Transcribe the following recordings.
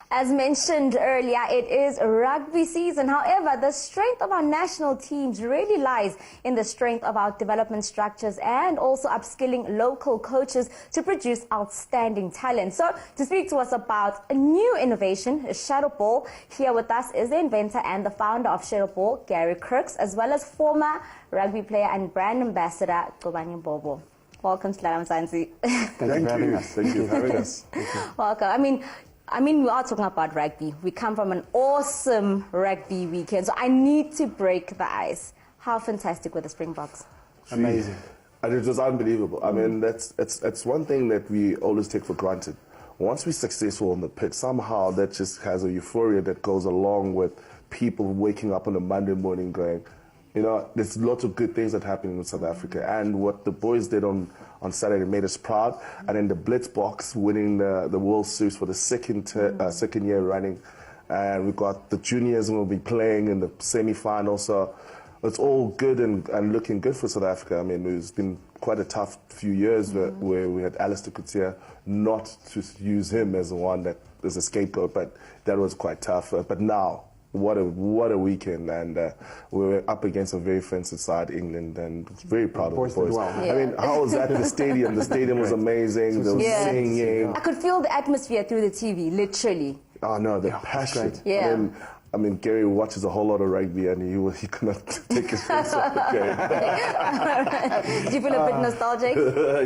As mentioned earlier, it is rugby season. However, the strength of our national teams really lies in the strength of our development structures and also upskilling local coaches to produce outstanding talent. So, to speak to us about a new innovation, Shadowball, here with us is the inventor and the founder of Shadowball, Gary Crooks, as well as former rugby player and brand ambassador, Kobani Bobo. Welcome to Lalam Sansi. Thank you for having us. Thank you for having us. Welcome. I mean, we are talking about rugby. We come from an awesome rugby weekend, so I need to break the ice. How fantastic were the Springboks? Amazing. And it was unbelievable. I mean, it's one thing that we always take for granted. Once we're successful on the pitch, somehow that just has a euphoria that goes along with people waking up on a Monday morning going, you know, there's lots of good things that happen in South Africa. And what the boys did on Saturday made us proud. And then the Blitz box winning the World Series for the second year running. And we got the juniors will be playing in the semi-final. So it's all good and looking good for South Africa. I mean, it's been quite a tough few years where we had Alistair Coetzee, not to use him as the one that is a scapegoat, but that was quite tough. But now, what a weekend, and we were up against a very offensive side, England, and very proud of the boys. Well. Yeah. I mean, how was that in the stadium? The stadium was amazing. There was singing. I could feel the atmosphere through the TV, literally. Oh no, the passion. Yeah. I mean, Gary watches a whole lot of rugby, and he could not take his face off the game. Did you feel a bit nostalgic?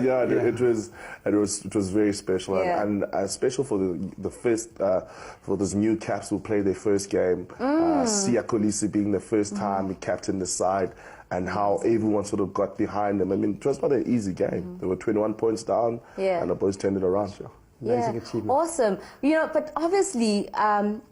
Yeah, it was very special, Yeah. and special for the first for those new caps who played their first game. Siya Kolisi being the first time he captained the side, and how everyone sort of got behind him. I mean, it was not an easy game. They were 21 points down, and the boys turned it around. Amazing achievement. Awesome. You know, but obviously,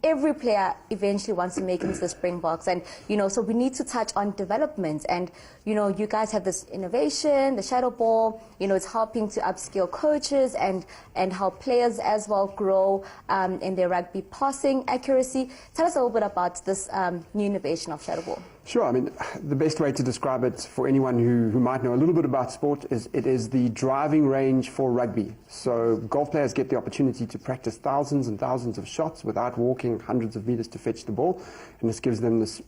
every player eventually wants to make it into the Springboks, and you know, so we need to touch on development. And you know, you guys have this innovation, the Shadowball. You know, it's helping to upskill coaches and help players as well grow in their rugby passing accuracy. Tell us a little bit about this new innovation of Shadowball. Sure. I mean, the best way to describe it for anyone who might know a little bit about sport is it is the driving range for rugby. So golf players get the opportunity to practice thousands and thousands of shots without walking hundreds of meters to fetch the ball, and this gives them this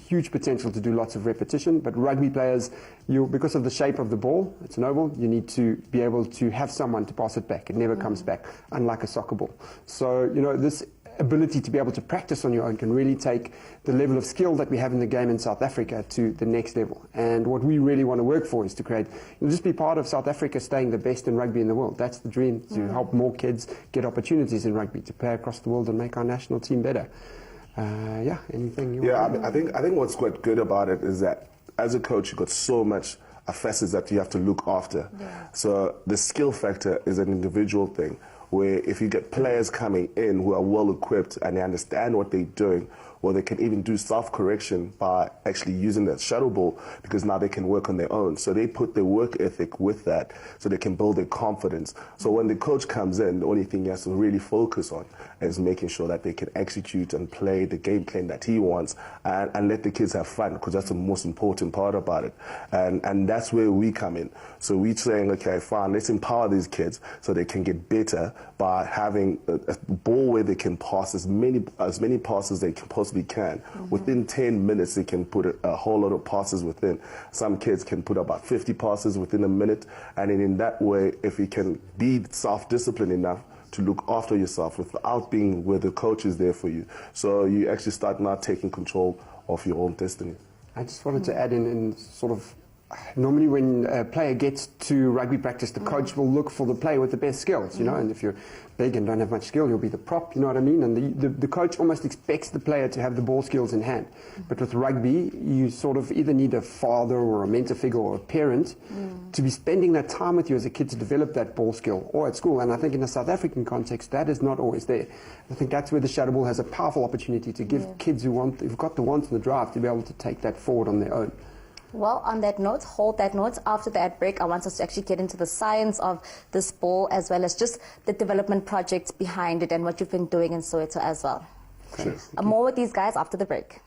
huge potential to do lots of repetition. But rugby players, because of the shape of the ball, it's an oval, you need to be able to have someone to pass it back. It never comes back, unlike a soccer ball. So, you know, this ability to be able to practice on your own can really take the level of skill that we have in the game in South Africa to the next level. And what we really want to work for is to create, just be part of South Africa staying the best in rugby in the world. That's the dream, to help more kids get opportunities in rugby, to play across the world and make our national team better. Anything you want to I think what's quite good about it is that as a coach, you've got so much facets that you have to look after. Yeah. So the skill factor is an individual thing, where if you get players coming in who are well equipped and they understand what they're doing, or they can even do self-correction by actually using that shadow ball, because now they can work on their own. So they put their work ethic with that so they can build their confidence. So when the coach comes in, the only thing he has to really focus on is making sure that they can execute and play the game plan that he wants, and let the kids have fun, because that's the most important part about it. And that's where we come in. So we're saying, okay, fine, let's empower these kids so they can get better by having a ball where they can pass as many passes they can possibly can. Within 10 minutes, they can put a whole lot of passes within. Some kids can put about 50 passes within a minute, and then in that way, if you can be self-disciplined enough to look after yourself without being where the coach is there for you, so you actually start now taking control of your own destiny. I just wanted to add in sort of, normally when a player gets to rugby practice, the coach will look for the player with the best skills, you know, and if you're big and don't have much skill, you'll be the prop, you know what I mean? And the coach almost expects the player to have the ball skills in hand. But with rugby, you sort of either need a father or a mentor figure or a parent to be spending that time with you as a kid to develop that ball skill, or at school. And I think in a South African context, that is not always there. I think that's where the Shadowball has a powerful opportunity to give kids who've got the want and the drive to be able to take that forward on their own. Well, on that note, hold that note. After that break, I want us to actually get into the science of this ball, as well as just the development projects behind it and what you've been doing in Soweto as well. Sure. More with these guys after the break.